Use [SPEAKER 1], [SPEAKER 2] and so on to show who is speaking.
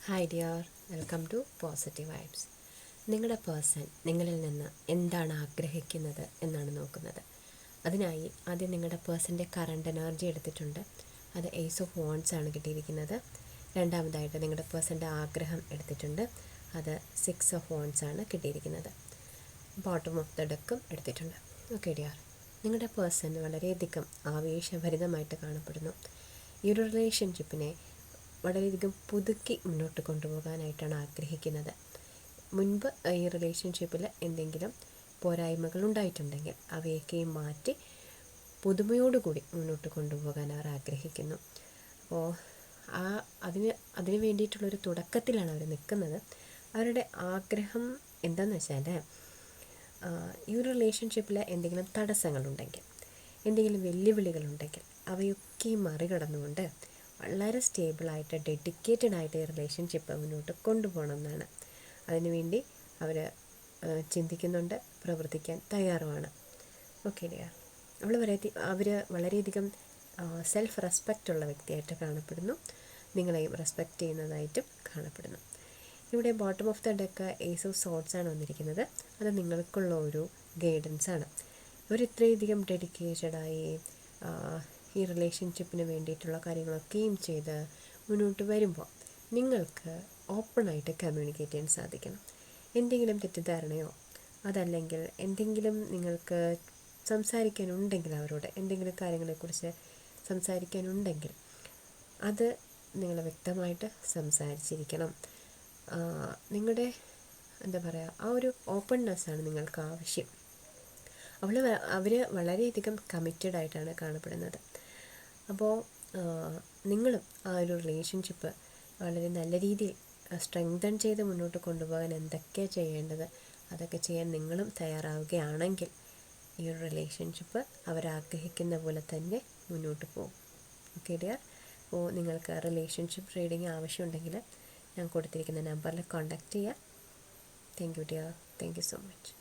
[SPEAKER 1] Hi dear, welcome to positive vibes. നിങ്ങളുടെ person നിങ്ങളിൽ നിന്ന് എന്താണ് ആഗ്രഹിക്കുന്നത് എന്നാണ് നോക്കുന്നത്. അതിനായി ആദ്യം നിങ്ങളുടെ പേഴ്സൻ്റെ കറണ്ട് എനർജി എടുത്തിട്ടുണ്ട്. അത് ഏസ് ഓഫ് വോൺസ് ആണ് കിട്ടിയിരിക്കുന്നത്. രണ്ടാമതായിട്ട് നിങ്ങളുടെ പേഴ്സൻ്റെ ആഗ്രഹം എടുത്തിട്ടുണ്ട്. അത് 6 ഓഫ് വോൺസ് ആണ് കിട്ടിയിരിക്കുന്നത്. ബോട്ടം ഓഫ് ദ ഡെക്കും എടുത്തിട്ടുണ്ട്. ഓക്കെ ഡിയർ, നിങ്ങളുടെ പേഴ്സൺ വളരെയധികം ആവേശഭരിതമായിട്ട് കാണപ്പെടുന്നു. ഈ ഒരു റിലേഷൻഷിപ്പിനെ വളരെയധികം പുതുക്കി മുന്നോട്ട് കൊണ്ടുപോകാനായിട്ടാണ് ആഗ്രഹിക്കുന്നത്. മുൻപ് ഈ റിലേഷൻഷിപ്പിൽ എന്തെങ്കിലും പോരായ്മകൾ ഉണ്ടായിട്ടുണ്ടെങ്കിൽ അവയൊക്കെയും മാറ്റി പുതുമയോടുകൂടി മുന്നോട്ട് കൊണ്ടുപോകാൻ അവർ ആഗ്രഹിക്കുന്നു. അപ്പോൾ അതിന് വേണ്ടിയിട്ടുള്ളൊരു തുടക്കത്തിലാണ് അവർ നിൽക്കുന്നത്. അവരുടെ ആഗ്രഹം എന്താണെന്ന് വെച്ചാൽ, ഈ ഒരു റിലേഷൻഷിപ്പിൽ എന്തെങ്കിലും തടസ്സങ്ങളുണ്ടെങ്കിൽ, എന്തെങ്കിലും വെല്ലുവിളികളുണ്ടെങ്കിൽ അവയൊക്കെ മറികടന്നുകൊണ്ട് വളരെ സ്റ്റേബിളായിട്ട് ഡെഡിക്കേറ്റഡായിട്ട് ഈ റിലേഷൻഷിപ്പ് മുന്നോട്ട് കൊണ്ടുപോകണം എന്നാണ്. അതിനുവേണ്ടി അവർ ചിന്തിക്കുന്നുണ്ട്, പ്രവർത്തിക്കാൻ തയ്യാറുമാണ്. ഓക്കെ ഡിയർ, അവർ വളരെയധികം സെൽഫ് റെസ്പെക്റ്റ് ഉള്ള വ്യക്തിയായിട്ട് കാണപ്പെടുന്നു. നിങ്ങളെയും റെസ്പെക്റ്റ് ചെയ്യുന്നതായിട്ടും കാണപ്പെടുന്നു. ഇവിടെ bottom of the deck ace of swords ആണ് വന്നിരിക്കുന്നത്. അത് നിങ്ങൾക്കുള്ള ഒരു ഗൈഡൻസ് ആണ്. അവർ ഇത്രയധികം ഡെഡിക്കേറ്റഡായി ഈ റിലേഷൻഷിപ്പിന് വേണ്ടിയിട്ടുള്ള കാര്യങ്ങളൊക്കെയും ചെയ്ത് മുന്നോട്ട് വരുമ്പോൾ നിങ്ങൾക്ക് ഓപ്പണായിട്ട് കമ്മ്യൂണിക്കേറ്റ് ചെയ്യാൻ സാധിക്കണം. എന്തെങ്കിലും തെറ്റിദ്ധാരണയോ അതല്ലെങ്കിൽ എന്തെങ്കിലും നിങ്ങൾക്ക് സംസാരിക്കാനുണ്ടെങ്കിൽ, അവരോട് എന്തെങ്കിലും കാര്യങ്ങളെക്കുറിച്ച് സംസാരിക്കാനുണ്ടെങ്കിൽ അത് നിങ്ങൾ വ്യക്തമായിട്ട് സംസാരിച്ചിരിക്കണം. നിങ്ങളുടെ എന്താ പറയുക, ആ ഒരു ഓപ്പൺനെസ്സാണ് നിങ്ങൾക്ക് ആവശ്യം. അവർ വളരെയധികം കമ്മിറ്റഡായിട്ടാണ് കാണപ്പെടുന്നത്. അപ്പോൾ നിങ്ങളും ആ ഒരു റിലേഷൻഷിപ്പ് വളരെ നല്ല രീതിയിൽ സ്ട്രെങ്തൻ ചെയ്ത് മുന്നോട്ട് കൊണ്ടുപോകാൻ എന്തൊക്കെയാണ് ചെയ്യേണ്ടത് അതൊക്കെ ചെയ്യാൻ നിങ്ങളും തയ്യാറാവുകയാണെങ്കിൽ ഈ ഒരു റിലേഷൻഷിപ്പ് അവരാഗ്രഹിക്കുന്ന പോലെ തന്നെ മുന്നോട്ട് പോകും. ഓക്കെ ഡിയർ, അപ്പോൾ നിങ്ങൾക്ക് റിലേഷൻഷിപ്പ് റീഡിങ് ആവശ്യമുണ്ടെങ്കിൽ ഞാൻ കൊടുത്തിരിക്കുന്ന നമ്പറിൽ കോൺടാക്റ്റ് ചെയ്യുക. Thank you dear, thank you so much.